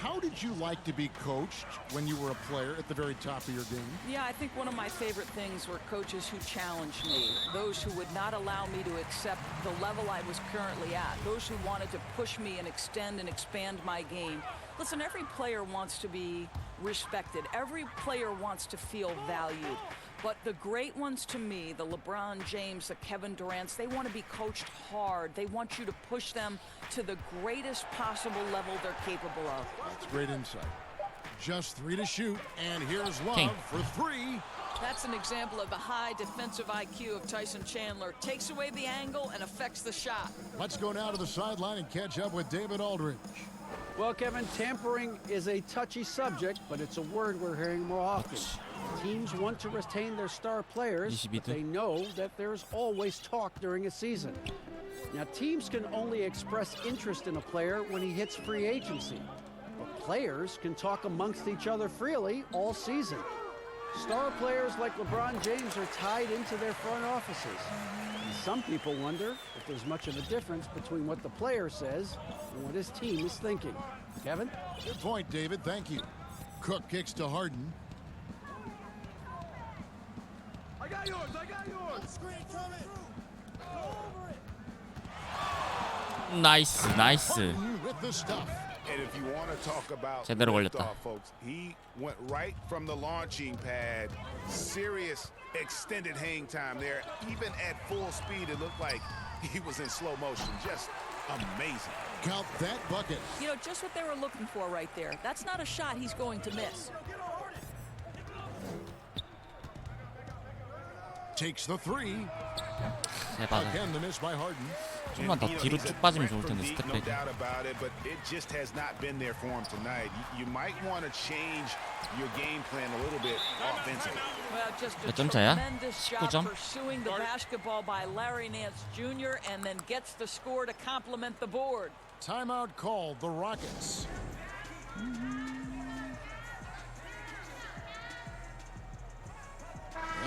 How did you like to be coached when you were a player at the very top of your game? Yeah, I think one of my favorite things were coaches who challenged me, those who would not allow me to accept the level I was currently at, those who wanted to push me and extend and expand my game. Listen, every player wants to be respected. Every player wants to feel valued. But the great ones to me, the LeBron James, the Kevin Durants, they want to be coached hard. They want you to push them to the greatest possible level they're capable of. That's great insight. Just 3 to shoot, and here's Love King. for 3. That's an example of the high defensive IQ of Tyson Chandler. Takes away the angle and affects the shot. Let's go now to the sideline and catch up with David Aldridge. Well, Kevin, tampering is a touchy subject, but it's a word we're hearing more often. Teams want to retain their star players, but they know that there's always talk during a season. Now, teams can only express interest in a player when he hits free agency, but players can talk amongst each other freely all season. Star players like LeBron James are tied into their front offices. And some people wonder if there's much of a difference between what the player says and what his team is thinking. Kevin? Good point, David. Thank you. Cook kicks to Harden. I got yours. Screen coming. Go over it. 나이스 나이스. Harden with the stuff. And if you want to talk about 제대로 걸렸다. liftoff, folks, he went right from the launching pad. Serious extended hang time there. Even at full speed, it looked like he was in slow motion. Just amazing. Count that bucket. You know, just what they were looking for right there. That's not a shot he's going to miss. Takes the 3. 대박이야. Again, the miss by Harden. 좀만 더 뒤로 쭉 빠지면 좋을 텐데 No 스텝백이. doubt about it, but it just has not been there for him tonight. You might want to change your game plan a little bit offensively. Well, just a 몇 점 차야? tremendous job 19점? pursuing the basketball by Larry Nance Jr. and then gets the score to complement the board. Timeout called the Rockets.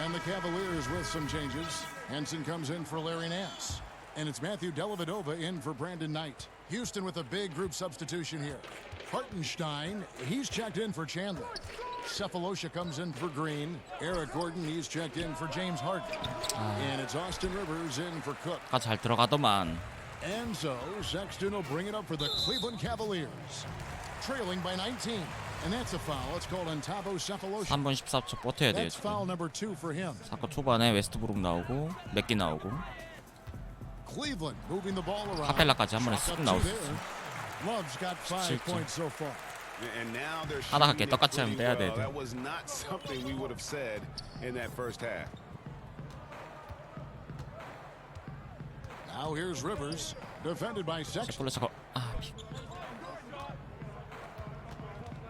And the Cavaliers with some changes. Henson comes in for Larry Nance. And it's Matthew Dellavedova in for Brandon Knight. Houston with a big group substitution here. Hartenstein, he's checked in for Chandler. Cephalosha comes in for Green. Eric Gordon, he's checked in for James Harden. And it's Austin Rivers in for Cook. 잘 들어가더만. And so Sexton will bring it up for the Cleveland Cavaliers. Trailing by 19. And that's a foul. It's called on Tabo Cephalosha. 3분 14초 버텨야 돼요 That's 지금. foul number 2 for him. 4쿼 초반에 웨스트브룩 나오고 맥기 나오고 Cleveland moving the ball around. 카펠라까지 한 번에 쓱 나올 수 있어. Love's got 5 points so far. And now they're 하다가 shooting it 똑같이 하면 pretty 빼야 돼. well. That was not something we would have said in that first half. Now here's Rivers, defended by Sexton. 셰플러차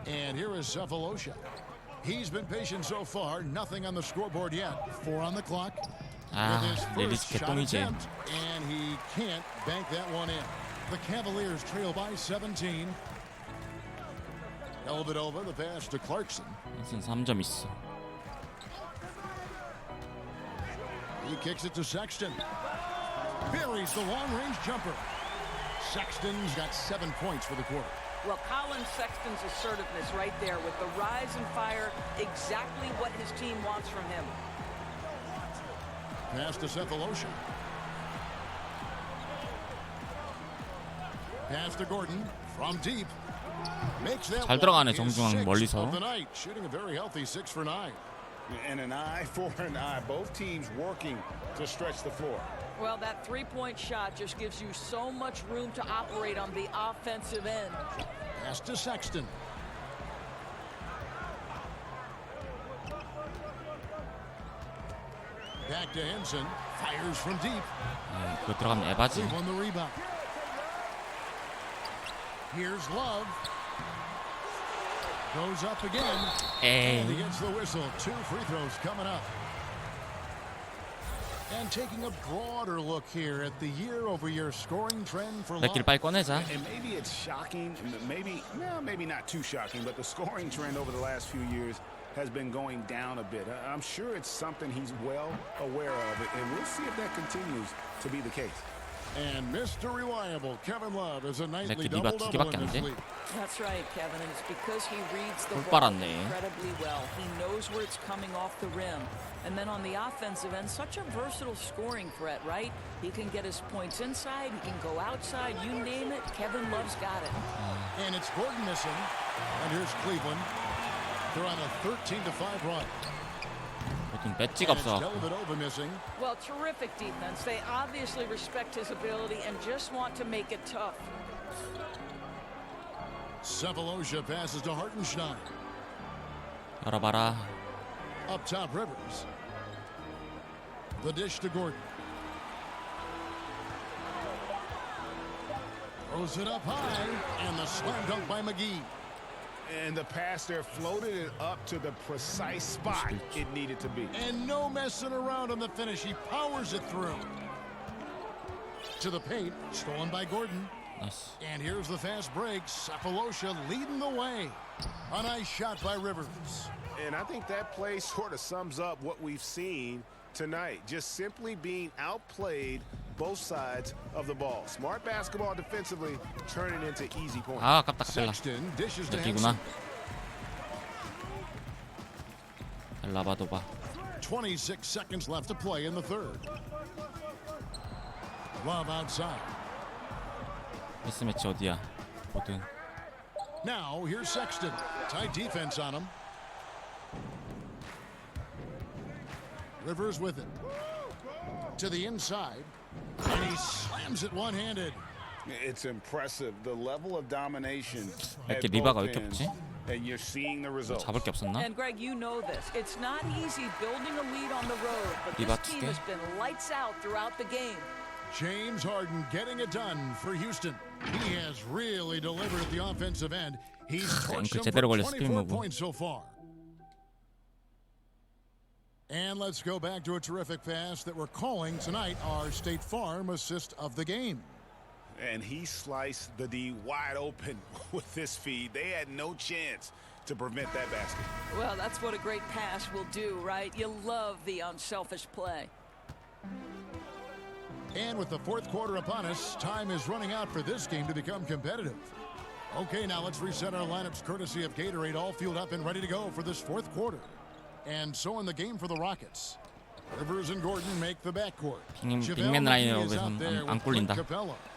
And here is Cephalosha. He's been patient so far. Nothing on the scoreboard yet. 4 on the clock. 아, with his 릴리스 first shot 개똥이지. attempt, and he can't bank that one in. The Cavaliers trail by 17. Elvadova, the pass to Clarkson. 3점 있어. He kicks it to Sexton. Buries the long-range jumper. Sexton's got 7 points for the quarter. Well, Colin Sexton's assertiveness right there with the rise and fire, exactly what his team wants from him. Pass to Cephalosha. Pass to Gordon from deep. Makes that 잘 들어가네, his 정중앙 sixth 멀리서. of the night, shooting a very healthy 6 for 9. And an eye for an eye. Both teams working to stretch the floor. Well, that three-point shot just gives you so much room to operate on the offensive end. Pass to Sexton. Back to Henson. Fires from deep. 그거 들어가면 에바지. On the rebound. Here's Love. Goes up again. And he gets the whistle. 2 free throws coming up. And taking a broader look here at the year-over-year scoring trend for Love. 몇 길 빨리 꺼내자. And maybe it's shocking, maybe not too shocking, but the scoring trend over the last few years has been going down a bit. I'm sure it's something he's well aware of, and we'll see if that continues to be the case. And Mr. Reliable, Kevin Love, is a nightly 이렇게 니가 두 개밖에 double-double in 안 this 돼? league. That's right, Kevin, and it's because he reads the 볼 ball 빨았네. incredibly well. He knows where it's coming off the rim. And then on the offensive end, such a versatile scoring threat, right? He can get his points inside, he can go outside, you name it, Kevin Love's got it. And it's Gordon missing. And here's Cleveland. They're on a 13-5 run. 보통 배지가 And it's 없어. Dellavedova missing. Well, terrific defense. They obviously respect his ability and just want to make it tough. Cephalosha passes to Hartenstein. 열어봐라. Up top, Rivers. The dish to Gordon. Throws it up high, and the slam dunk by McGee. And the pass there floated it up to the precise spot it needed to be. And no messing around on the finish. He powers it through. To the paint, stolen by Gordon. 나이스. And here's the fast break. Cephalosha leading the way. A nice shot by Rivers. And I think that play sort of sums up what we've seen tonight. Just simply being outplayed both sides of the ball. Smart basketball defensively, turning into easy points. 아, 아깝다, 카펠라. Sexton dishes to 여기구나. Henson. 엘라바도바. 26 seconds left to play in the third. Love outside. 미스매치 어디야? 보든. Now here's Sexton. Tight defense on him. Rivers with it. To the inside. And he slams it one-handed. It's impressive. The level of domination 왜 at 이렇게 리바가 both 왜 이렇게 ends, 없지? and you're seeing the results. 잡을 게 없었나? And Greg, you know this. It's not easy building a lead on the road, but 리바 this 두 team 개? has been lights out throughout the game. James Harden getting it done for Houston. He has really delivered at the offensive end. He's torched them 제대로 for 걸렸어, 24 스피드 points so far. And let's go back to a terrific pass that we're calling tonight our State Farm assist of the game. And he sliced the D wide open with this feed. They had no chance to prevent that basket. Well, that's what a great pass will do, right? You love the unselfish play. And with the fourth quarter upon us, time is running out for this game to become competitive. Okay, now let's reset our lineups courtesy of Gatorade, all fueled up and ready to go for this fourth quarter. And so in the game for the Rockets, Rivers and Gordon make the backcourt. 빅맨 라인으로 해서 안 꿀린다.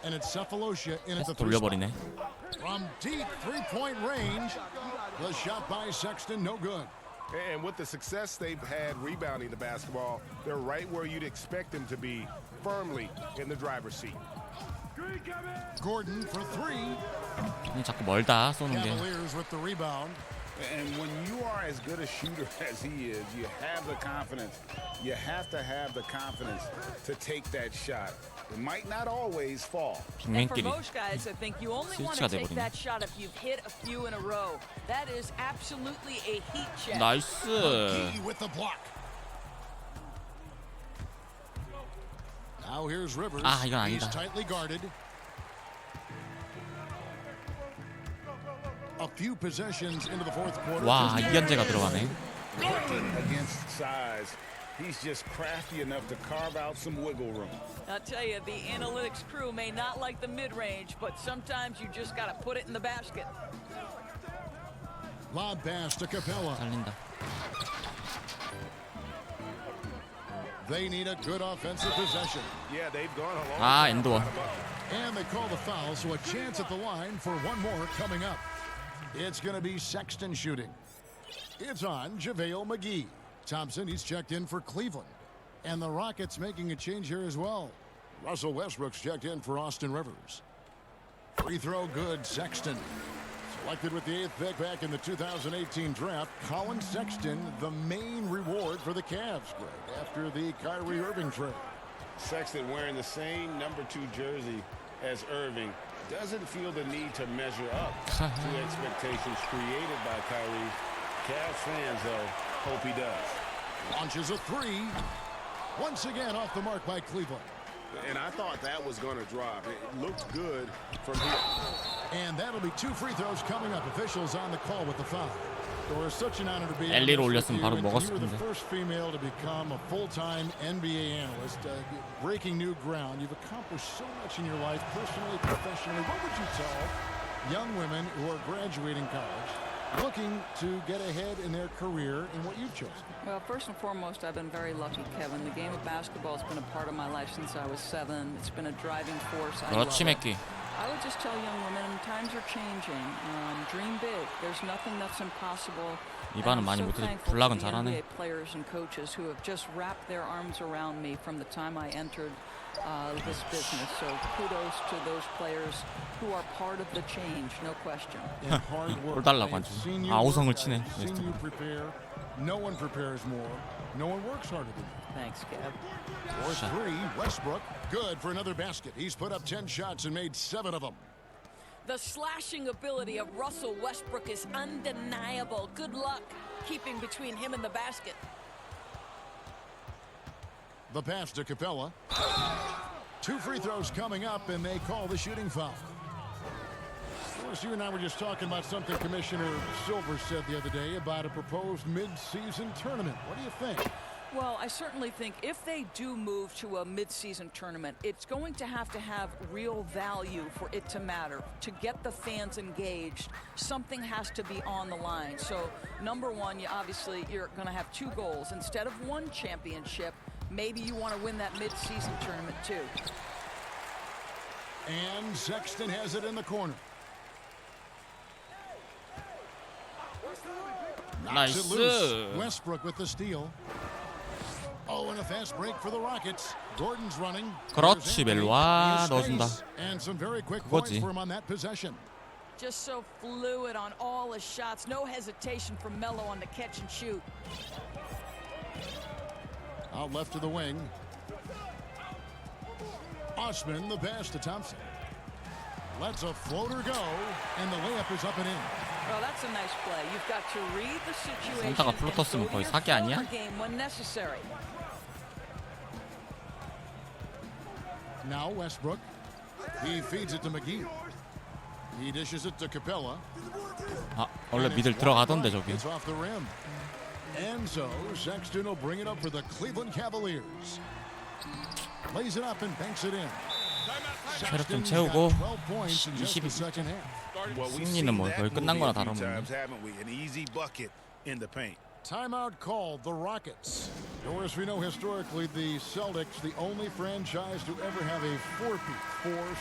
And it's Cephalosha in at the 돌려버리네. From deep three-point range, the shot by Sexton, no good. And with the success they've had rebounding the basketball, they're right where you'd expect them to be, firmly in the driver's seat. Gordon for three. 자꾸 멀다 쏘는 게. Cavaliers with the rebound. And when you are as good a shooter as he is, you have the confidence. You have to have the confidence to take that shot. It might not always fall. And for most guys, I think you only want to take that shot if you've hit a few in a row. That is absolutely a heat check. 나이스. With the block. Now here's Rivers. 아, 이건 He's 아니다. tightly guarded. A few possessions into the fourth quarter. 와, 이현재가 들어가네. Against size, he's just crafty enough to carve out some wiggle room. I'll tell you, the analytics crew may not like the mid-range, but sometimes you just got to put it in the basket. Lob pass to Capella. 달린다. They need a good offensive possession. Yeah, they've gone a long 아, time. 엔드원. And they call the foul, so a chance at the line for one more coming up. It's going to be Sexton shooting. It's on JaVale McGee. Thompson, he's checked in for Cleveland. And the Rockets making a change here as well. Russell Westbrook's checked in for Austin Rivers. Free throw good, Sexton. Selected with the 8th pick back in the 2018 draft, Colin Sexton, the main reward for the Cavs, Greg, after the Kyrie Irving trade. Sexton wearing the same number 2 jersey as Irving doesn't feel the need to measure up to expectations created by Kyrie. Cavs fans, though, hope he does. Launches a three. Once again off the mark by Cleveland. And I thought that was going to drop. It looked good from here. And that'll be 2 free throws coming up. Officials on the call with the foul. It was such an honor to be 엘리로 올렸으면 바로 you were 먹었을 the 텐데. first female to become a full-time NBA analyst, breaking new ground. You've accomplished so much in your life, personally, professionally. What would you tell young women who are graduating college, looking to get ahead in their career in what you've chosen? Well, first and foremost, I've been very lucky, Kevin. The game of basketball has been a part of my life since I was 7. It's been a driving force. I love 그렇지, it. 맥기. I would just tell young women, times are changing. Dream big. There's nothing that's impossible. 이반은 And 많이 I'm so 못해도 thankful 블락은 to the 잘하네. NBA players and coaches who have just wrapped their arms around me from the time I entered this business. So kudos to those players who are part of the change, no question. And hard work. 볼 달라고 I've 아주. seen you 아, work. 오성을 치네. I've seen you prepare. No one prepares more. No one works harder than you. Thanks, Kev. For 3, Westbrook, good for another basket. He's put up 10 shots and made 7 of them. The slashing ability of Russell Westbrook is undeniable. Good luck keeping between him and the basket. The pass to Capella. 2 free throws coming up, and they call the shooting foul. Of course, you and I were just talking about something Commissioner Silver said the other day about a proposed mid-season tournament. What do you think? Well, I certainly think if they do move to a mid-season tournament, it's going to have real value for it to matter. To get the fans engaged, something has to be on the line. So, number one, you're going to have 2 goals. Instead of 1 championship, maybe you want to win that mid-season tournament too. And Sexton has it in the corner. Knocks it loose. Westbrook with the steal. Oh, and a fast break for the Rockets. Gordon's running. 그렇지, 멜로와 넣어준다. And some very quick points for him on that possession. Just so fluid on all his shots. No hesitation from Melo on the catch and shoot. Out left to the wing. Osman, the pass to Thompson. Lets a floater go, and the layup is up and in. Well, that's a nice play. You've got to read the situation 센터가 and 플루터스면 go to 거의 your 사기 아니야? forward game when necessary. Now Westbrook. He feeds it to McGee. He dishes it to Capella. 아, 원래 미들 들어가던데 저기. It's off the rim. And so Sexton will bring it up for the Cleveland Cavaliers. Lays it up and banks it in. 체력 좀 채우고 22. 승리는 뭐 거의 끝난 거나 다름없네. An easy bucket in the paint. Timeout called the Rockets. Doris, we know historically the Celtics, the only franchise to ever have a 4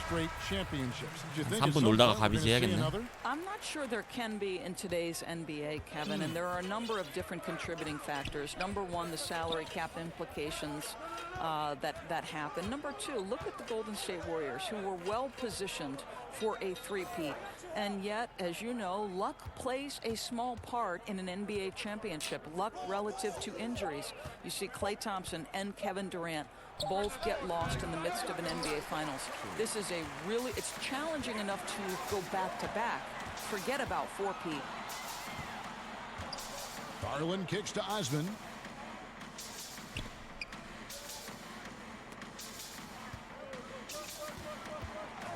straight championships. Do you think 3분 놀다가 가비지 해야겠네. I'm not sure there can be in today's NBA, Kevin, and there are a number of different contributing factors. Number one, the salary cap implications that happen. Number two, look at the Golden State Warriors, who were well positioned for a three-peat. And yet, as you know, luck plays a small part in an NBA championship. Luck relative to injuries. You see Klay Thompson and Kevin Durant both get lost in the midst of an NBA Finals. This is it's challenging enough to go back-to-back. Forget about 4-peat. Garland kicks to Osman.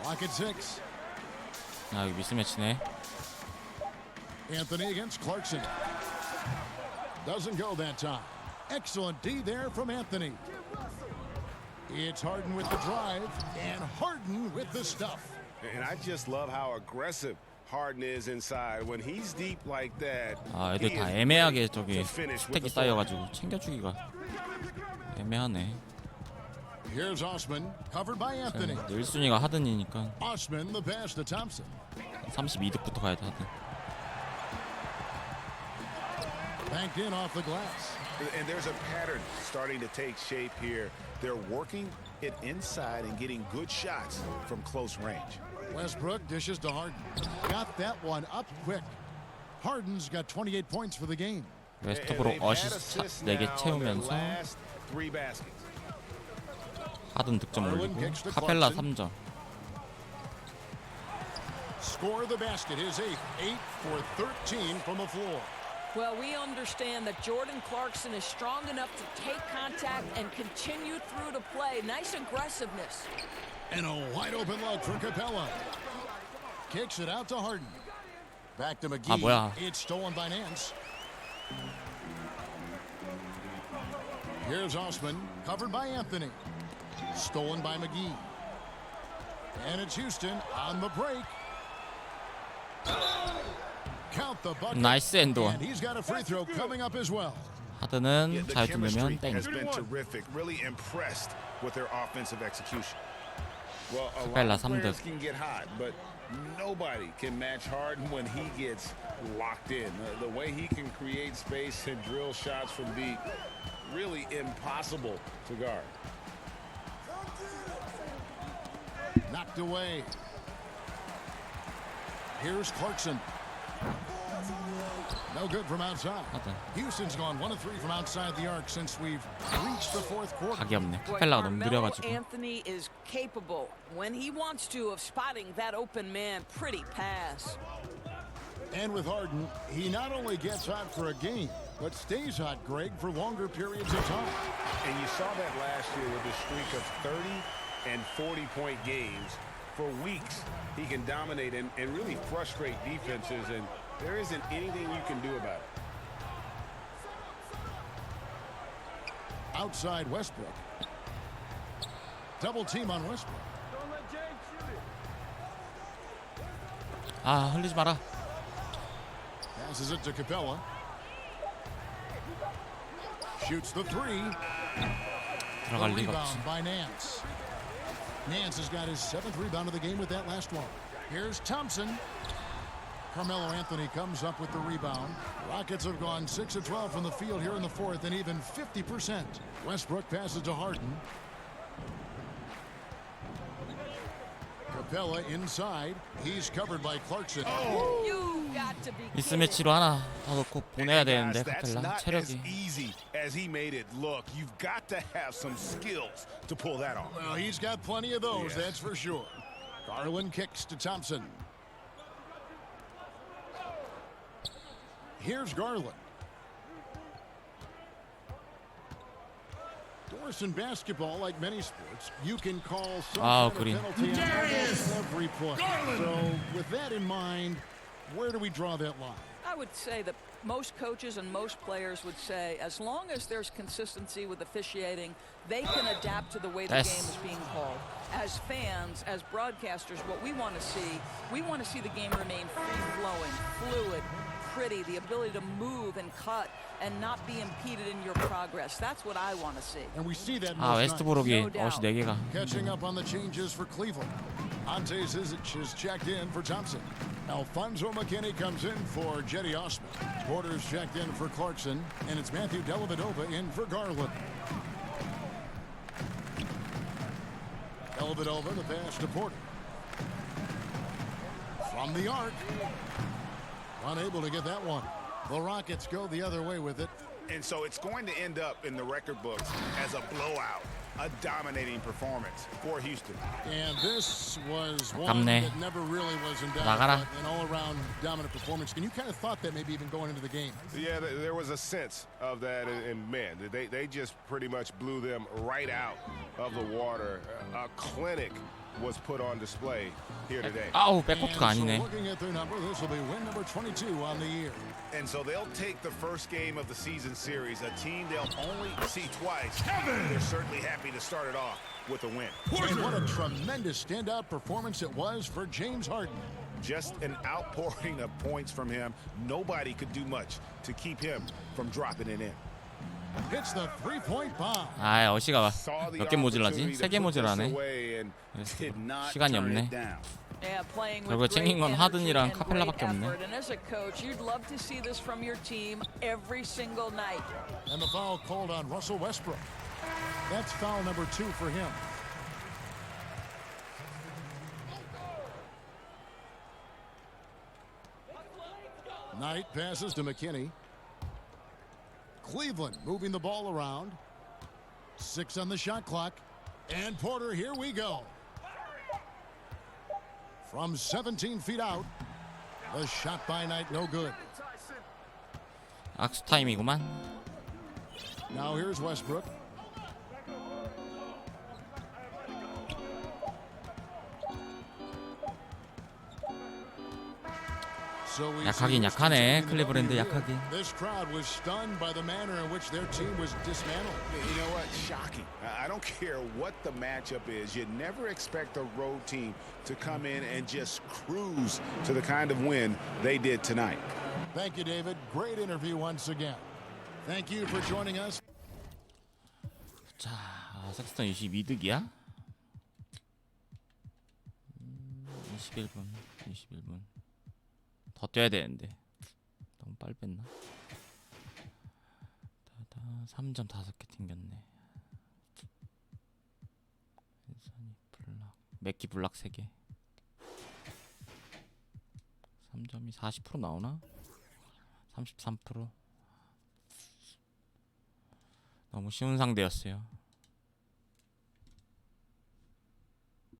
Rockets 6. 아, 이거 미스매치네. Anthony against Clarkson. Doesn't go that time. Excellent D there from Anthony. It's Harden with the drive, and Harden with the stuff. And I just love how aggressive Harden is inside. When he's deep like that, 아, 애들 다 애매하게 저기 스택이 쌓여가지고 챙겨주기가 애매하네. Here's Osman, covered by Anthony. 1순위가 하든이니까 Osman, the pass to Thompson. 32득부터 가야 돼, 하든. Banked in off the glass. And there's a pattern starting to take shape here. They're working it inside and getting good shots from close range. Westbrook dishes to Harden. Got that one up quick. Harden's got 28 points for the game. 웨스트브룩 어시스트 4개 채우면서 하든 득점 올리고 카펠라 3점. Score the basket is 8 for 13 from the floor. Well, we understand that Jordan Clarkson is strong enough to take contact and continue through to play. Nice aggressiveness. And a wide open look for Capella. Kicks it out to Harden. Back to McGee. 아, 뭐야. It's stolen by Nance. Here's Osman, covered by Anthony. Stolen by McGee. And it's Houston on the break. Count the bucket. 나이스 엔드원. And he's got a free throw coming up as well. 하든은 잘 뚫으면 땡. Has been terrific. Really impressed with their offensive execution. Well, a 카펠라 lot of players 3득. can get hot, but nobody can match Harden when he gets locked in. The way he can create space and drill shots from deep, really impossible to guard. Knocked away. Here's Clarkson. No good from outside. Houston's gone 1 of 3 from outside the arc since we've reached the fourth quarter. 각이 없네. 카펠라가 너무 느려가지고. Anthony is capable when he wants to of spotting that open man. Pretty pass. And with Harden, he not only gets hot for a game, but stays hot, Greg, for longer periods of time. And you saw that last year with a streak of 30 and 40-point games. For weeks, he can dominate and really frustrate defenses, and there isn't anything you can do about it. Outside Westbrook. Double team on Westbrook. 아, 흘리지 마라. Passes it to Capella. Shoots the three. 들어갈 리가 없지. Rebound by Nance. Nance has got his 7th rebound of the game with that last one. Here's Thompson. Carmelo Anthony comes up with the rebound. Rockets have gone 6 of 12 from the field here in the fourth and even 50%. Westbrook passes to Harden. Capella inside. He's covered by Clarkson. Oh! You got to be 미스매치로 하나 더 넣고 보내야 되는데 That's 카펠라 not as 체력이. easy as he made it look. You've got to have some skills to pull that off. Well, he's got plenty of those, that's for sure. Garland kicks to Thompson. Here's Garland. Doris, in basketball, like many sports, you can call some kind of penalty on every play. So, with that in mind, where do we draw that line? I would say that most coaches and most players would say as long as there's consistency with officiating, they can adapt to the way the game is being called. As fans, as broadcasters, what we want to see the game remain free-flowing, fluid, pretty, the ability to move and cut and not be impeded in your progress. That's what I want to see. And we see that 아, 웨스트브룩이 어시 4개가. Catching up on the changes for Cleveland. Ante Zizic is checked in for Thompson. Alfonso McKinney comes in for Jetty Osman. Porter's checked in for Clarkson. And it's Matthew Dellavedova in for Garland. Dellavedova, the pass to Porter. From the arc. Unable to get that one. The Rockets go the other way with it. And so it's going to end up in the record books as a blowout, a dominating performance for Houston. And this was one that never really was in doubt, an all-around dominant performance. And you kind of thought that maybe even going into the game. Yeah, there was a sense of that, and man, they just pretty much blew them right out of the water. A clinic was put on display here today. 아우, 백코트가 아니네. Looking at their number, this will be win number 22 on the year. And so they'll take the first game of the season series, a team they'll only see twice. They're certainly happy to start it off with a win. And what a tremendous standout performance it was for James Harden. Just an outpouring of points from him. Nobody could do much to keep him from dropping it in. Hits the three-point bomb. 아, 어시가 몇 개 모질라지? 3개 모질라네. 시간이 없네. Yeah, playing with 결국에 챙긴 건 great 하든이랑 energy and 카펠라밖에 great 없네. effort. And as a coach, you'd love to see this from your team every single night. And the foul called on Russell Westbrook. That's foul number 2 for him. Knight passes to McKinney. Cleveland moving the ball around. 6 on the shot clock. And Porter, here we go. From 17 feet out. The shot by Knight, no good. 악수 타임이구만. Now here's Westbrook. 약하긴 약하네. 클리브랜드 약하긴. This crowd was stunned by the manner in which their team was dismantled. You know what? Shocking. I don't care what the matchup is. You never expect a road team to come in and just cruise to the kind of win they did tonight. Thank you, David. Great interview once again. Thank you for joining us. 자, 섹스턴 22득이야? 21분. 더 뛰어야 되는데 너무 빨리 뺐나? 3점 5개 튕겼네. 블락, 맥기 블락 3개. 3점이 40% 나오나? 33%. 너무 쉬운 상대였어요.